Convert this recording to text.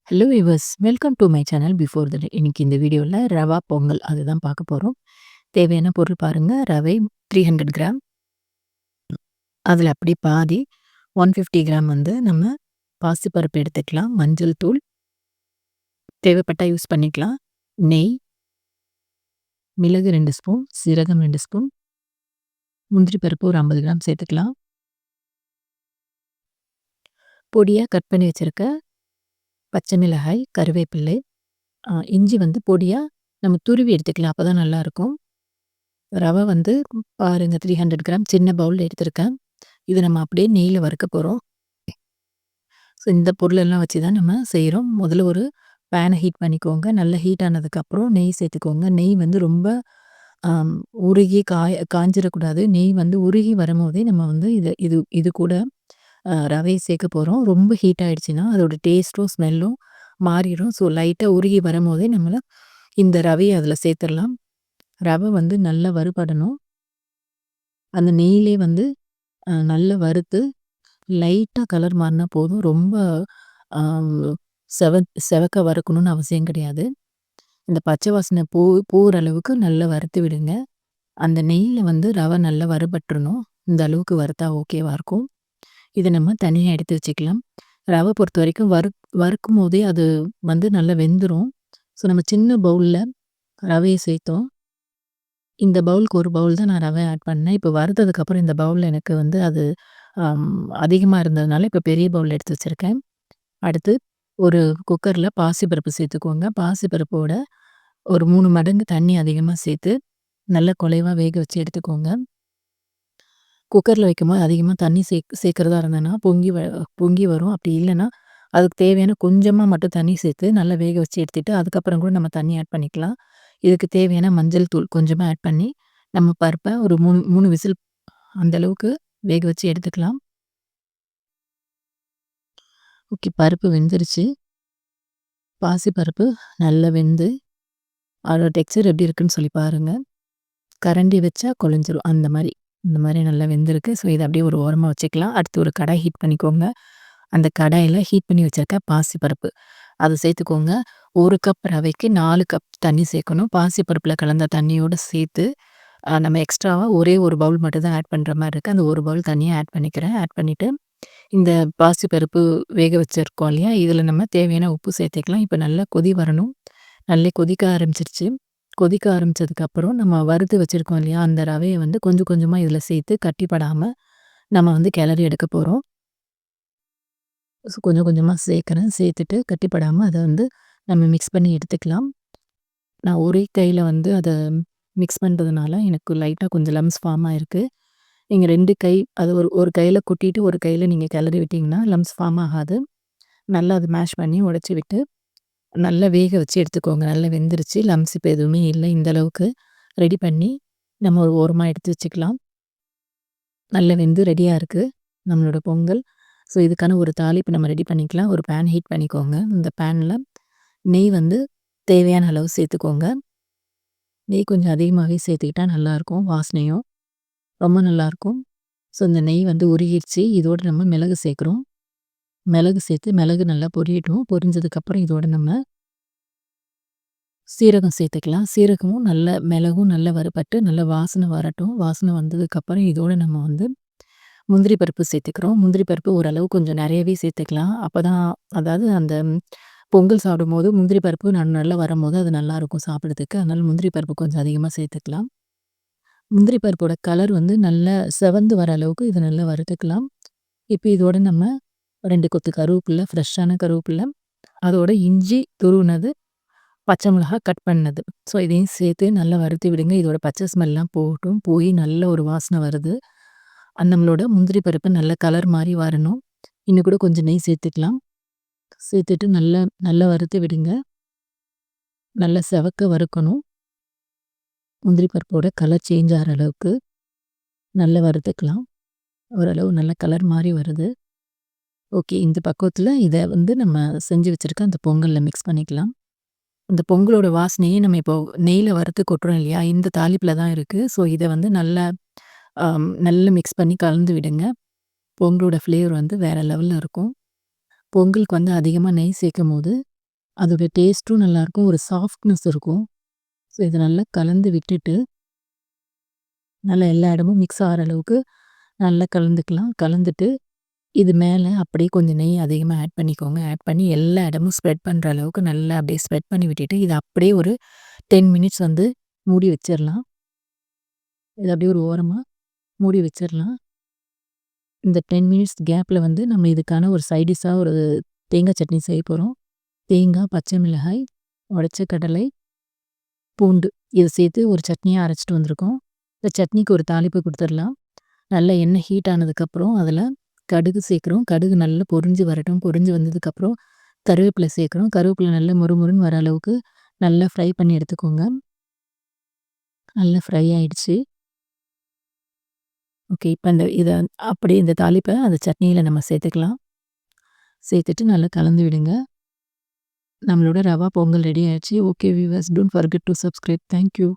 Hello viewers, welcome to my channel before the day. இன்னைக்கு இந்த வீடியோவில் ரவா பொங்கல் அதுதான் பார்க்க போகிறோம். தேவையான பொருள் பாருங்க. ரவை 300 கிராம், அதில் அப்படி பாதி 150 கிராம் வந்து நம்ம பாசிப்பருப்பு எடுத்துக்கலாம். மஞ்சள் தூள் தேவைப்பட்டால் யூஸ் பண்ணிக்கலாம். நெய், மிளகு 2 ஸ்பூன், சீரகம் 2 ஸ்பூன், முந்திரி பருப்பு ஒரு 50 கிராம் சேர்த்துக்கலாம். பொடியாக கட் பண்ணி வச்சுருக்க பச்சை மிளகாய், கருவேப்பிள்ளை, இஞ்சி வந்து பொடியாக நம்ம துருவி எடுத்துக்கலாம். அப்போ தான் நல்லாயிருக்கும். ரவை வந்து பாருங்க 300 கிராம் சின்ன பவுல் எடுத்திருக்கேன். இது நம்ம அப்படியே நெய்யில் வறுக்க போகிறோம். ஸோ இந்த பொருளெல்லாம் வச்சு தான் நம்ம செய்கிறோம். முதல்ல ஒரு பேனை ஹீட் பண்ணிக்கோங்க. நல்லா ஹீட் ஆனதுக்கப்புறம் நெய் சேர்த்துக்கோங்க. நெய் வந்து ரொம்ப உருகி காஞ்சிடக்கூடாது. நெய் வந்து உருகி வரும்போதே நம்ம வந்து இது கூட ரவையை சேர்க்க போகிறோம். ரொம்ப ஹீட் ஆகிடுச்சின்னா அதோட டேஸ்ட்டும் ஸ்மெல்லும் மாறிடும். ஸோ லைட்டாக உருகி வரும்போதே நம்மளை இந்த ரவையை அதில் சேர்த்துடலாம். ரவை வந்து நல்லா வறுபடணும். அந்த நெய்யிலே வந்து நல்லா வறுத்து லைட்டாக கலர் மாறினா போதும். ரொம்ப செவக்க வறுக்கணும்னு அவசியம் கிடையாது. இந்த பச்சை வாசனை போகிற அளவுக்கு நல்லா வறுத்து விடுங்க. அந்த நெய்யில் வந்து ரவை நல்லா வறுபட்டுறணும். இந்த அளவுக்கு வறுத்தா ஓகேவாக இருக்கும். இதை நம்ம தனியாக எடுத்து வச்சுக்கலாம். ரவை பொறுத்த வரைக்கும் வறுக்கும் போதே அது வந்து நல்லா வெந்துடும். ஸோ நம்ம சின்ன பவுலில் ரவையை சேர்த்தோம். இந்த பவுலுக்கு ஒரு பவுல் தான் நான் ரவை ஆட் பண்ணேன். இப்போ வறுத்ததுக்கப்புறம் இந்த பவுலில் எனக்கு வந்து அது அதிகமாக இருந்ததுனால இப்போ பெரிய பவுல் எடுத்து வச்சுருக்கேன். அடுத்து ஒரு குக்கரில் பாசிப்பருப்பு சேர்த்துக்கோங்க. பாசிப்பருப்போட ஒரு 3 மடங்கு தண்ணி அதிகமாக சேர்த்து நல்ல குழைவாக வேக வச்சு எடுத்துக்கோங்க. குக்கரில் வைக்கும்போது அதிகமாக தண்ணி சேர்க்குறதா இருந்ததுன்னா பொங்கி வரும். அப்படி இல்லைன்னா அதுக்கு தேவையான கொஞ்சமாக மட்டும் தண்ணி சேர்த்து நல்லா வேக வச்சு எடுத்துகிட்டு அதுக்கப்புறம் கூட நம்ம தண்ணி ஆட் பண்ணிக்கலாம். இதுக்கு தேவையான மஞ்சள் தூள் கொஞ்சமாக ஆட் பண்ணி நம்ம பருப்பை ஒரு 3 விசில் அந்தளவுக்கு வேக வச்சு எடுத்துக்கலாம். ஓகே, பருப்பு வெந்துருச்சு. பாசிப்பருப்பு நல்லா வெந்து அதோட டெக்ஸ்சர் எப்படி இருக்குன்னு சொல்லி பாருங்கள். கரண்டி வச்சா குழஞ்சிரும். இந்த மாதிரி நல்லா வெந்திருக்கு. ஸோ இதை அப்படியே ஒரு ஓரமாக வச்சுக்கலாம். அடுத்து ஒரு கடாய் ஹீட் பண்ணிக்கோங்க. அந்த கடாயில் ஹீட் பண்ணி வச்சுருக்க பாசிப்பருப்பு அதை சேர்த்துக்கோங்க. 1 கப் ரவைக்கு 4 கப் தண்ணி சேர்க்கணும். பாசிப்பருப்பில் கலந்த தண்ணியோடு சேர்த்து நம்ம எக்ஸ்ட்ராவாக ஒரே ஒரு பவுல் மட்டும் தான் ஆட் பண்ணுற மாதிரி இருக்குது. அந்த ஒரு பவுல் தண்ணியை ஆட் பண்ணிக்கிறேன். ஆட் பண்ணிவிட்டு இந்த பாசிப்பருப்பு வேக வச்சுருக்கோம் இல்லையா, இதில் நம்ம தேவையான உப்பு சேர்த்துக்கலாம். இப்போ நல்லா கொதி வரணும். நல்லா கொதிக்க ஆரம்பிச்சிருச்சு. கொதிக்க ஆரம்பித்ததுக்கப்புறம் நம்ம வறுத்து வச்சுருக்கோம் இல்லையா, அந்த ரவையை வந்து கொஞ்சம் கொஞ்சமாக இதில் சேர்த்து கட்டிப்படாமல் நம்ம வந்து கிளறி எடுக்க போகிறோம். ஸோ கொஞ்சம் கொஞ்சமாக சேர்த்துட்டு கட்டிப்படாமல் அதை வந்து நம்ம மிக்ஸ் பண்ணி எடுத்துக்கலாம். நான் ஒரே கையில் வந்து அதை மிக்ஸ் பண்ணுறதுனால எனக்கு லைட்டாக கொஞ்சம் லம்ஸ் ஃபார்ம் ஆகிருக்கு. நீங்கள் 2 கை அது ஒரு கையில் கொட்டிட்டு ஒரு கையில் நீங்கள் கிளறி விட்டிங்கன்னா லம்ஸ் ஃபார்ம் ஆகாது. நல்லா அது மேஷ் பண்ணி உடச்சி விட்டு நல்லா வேக வச்சு எடுத்துக்கோங்க. நல்லா வெந்துருச்சு. லம்ஸ் இப்போ எதுவுமே இல்லை. இந்த அளவுக்கு ரெடி பண்ணி நம்ம ஒரு ஓரமாக எடுத்து வச்சுக்கலாம். நல்லா வெந்து ரெடியாக இருக்குது நம்மளோட பொங்கல். ஸோ இதுக்கான ஒரு தாளிப்பு நம்ம ரெடி பண்ணிக்கலாம். ஒரு பேன் ஹீட் பண்ணிக்கோங்க. இந்த பேனில் நெய் வந்து தேவையான அளவு சேர்த்துக்கோங்க. நெய் கொஞ்சம் அதிகமாகவே சேர்த்துக்கிட்டா நல்லாயிருக்கும். வாசனையும் ரொம்ப நல்லாயிருக்கும். ஸோ இந்த நெய் வந்து உருகிடுச்சு. இதோடு நம்ம மிளகு சேர்க்குறோம். மிளகு சேர்த்து மிளகு நல்லா பொரியட்டும். பொரிஞ்சதுக்கப்புறம் இதோடு நம்ம சீரகம் சேர்த்துக்கலாம். சீரகமும் நல்ல மிளகும் நல்லா வறுபட்டு நல்ல வாசனை வரட்டும். வாசனை வந்ததுக்கப்புறம் இதோடு நம்ம வந்து முந்திரி பருப்பு சேர்த்துக்கிறோம். முந்திரி பருப்பு ஓரளவு கொஞ்சம் நிறையவே சேர்த்துக்கலாம். அப்போ தான் அதாவது அந்த பொங்கல் சாப்பிடும்போது முந்திரி பருப்பு நல்லா வரும்போது அது நல்லாயிருக்கும் சாப்பிட்றதுக்கு. அதனால் முந்திரி பருப்பு கொஞ்சம் அதிகமாக சேர்த்துக்கலாம். முந்திரி பருப்போட கலர் வந்து நல்லா செவந்து வர அளவுக்கு இதை நல்லா வறுத்துக்கலாம். இப்போ இதோட நம்ம 2 கொத்து கருவேப்பிலை, ஃப்ரெஷ்ஷான கருவேப்பிலை, அதோட இஞ்சி துருவினது, பச்சை மிளகாய் கட் பண்ணது. ஸோ இதையும் சேர்த்து நல்லா வறுத்து விடுங்க. இதோட பச்சை ஸ்மெல்லாம் போகட்டும். போய் நல்ல ஒரு வாசனை வருது. நம்மளோட முந்திரி பருப்பு நல்ல கலர் மாதிரி வரணும். இன்னும் கூட கொஞ்சம் நெய் சேர்த்துக்கலாம். சேர்த்துட்டு நல்லா நல்லா வறுத்து விடுங்க. நல்லா செவக்க வறுக்கணும். முந்திரி பருப்போட கலர் சேஞ்ச் ஆகிற அளவுக்கு நல்லா வறுத்துக்கலாம். ஓரளவு நல்ல கலர் மாதிரி வருது. ஓகே, இந்த பக்குவத்தில் இதை வந்து நம்ம செஞ்சு வச்சுருக்க அந்த பொங்கலில் மிக்ஸ் பண்ணிக்கலாம். இந்த பொங்கலோட வாசனையே நம்ம இப்போ நெய்யில் வறுத்து கொட்டுறோம் இல்லையா, இந்த தாளிப்பில் தான் இருக்குது. ஸோ இதை வந்து நல்லா நல்லா மிக்ஸ் பண்ணி கலந்து விடுங்க. பொங்கலோட ஃப்ளேவர் வந்து வேறு லெவலில் இருக்கும். பொங்கலுக்கு வந்து அதிகமாக நெய் சேர்க்கும்போது அதோட டேஸ்ட்டும் நல்லாயிருக்கும். ஒரு சாஃப்ட்னஸ் இருக்கும். ஸோ இத நல்லா கலந்து விட்டுட்டு, நல்லா எல்லா இடமும் மிக்ஸ் ஆகுற அளவுக்கு நல்லா கலந்துக்கலாம். கலந்துட்டு இது மேல அப்படியே கொஞ்சம் நெய் அதிகமா ஆட் பண்ணிக்கோங்க. ஆட் பண்ணி எல்லா இடமும் ஸ்ப்ரெட் பண்ற அளவுக்கு நல்லா அப்படியே ஸ்ப்ரெட் பண்ணி விட்டுட்டு, இத அப்படியே ஒரு 10 மினிட்ஸ் வந்து மூடி வச்சிரலாம். இத அப்படியே ஒரு ஓரமா மூடி வச்சிரலாம். இந்த 10 மினிட்ஸ் கேப்ல வந்து நம்ம இதுக்கான ஒரு சைட் டிஷ்ஷா ஒரு தேங்காய் சட்னி செய்ய போறோம். தேங்காய், பச்சை மிளகாய், உடைச்ச கடலை, பூண்டு இத சேர்த்து ஒரு சட்னியா அரைச்சுட்டு வந்திருக்கோம். இந்த சட்னிக்கு ஒரு தாளிப்பு குடுத்துரலாம். நல்லா எண்ணெய் ஹீட் ஆனதுக்கப்புறம் அதில கடுகு சேர்க்குறோம். கடுகு நல்லா பொரிஞ்சு வரட்டும். பொரிஞ்சு வந்ததுக்கப்புறம் கருவேப்பிலை சேர்க்குறோம். கருவேப்பிலை நல்லா மொறுமொறுன்னு வர அளவுக்கு நல்லா ஃப்ரை பண்ணி எடுத்துக்கோங்க. நல்லா ஃப்ரை ஆயிடுச்சு. ஓகே. இப்ப இத அப்படியே இந்த தாளிப்ப அந்த சட்னியில நம்ம சேர்த்துக்கலாம். சேர்த்துட்டு நல்லா கலந்து விடுங்க. நம்மளோட ரவா பொங்கல் ரெடி ஆயிடுச்சு. Okay viewers, don't forget two subscribe. Thank you.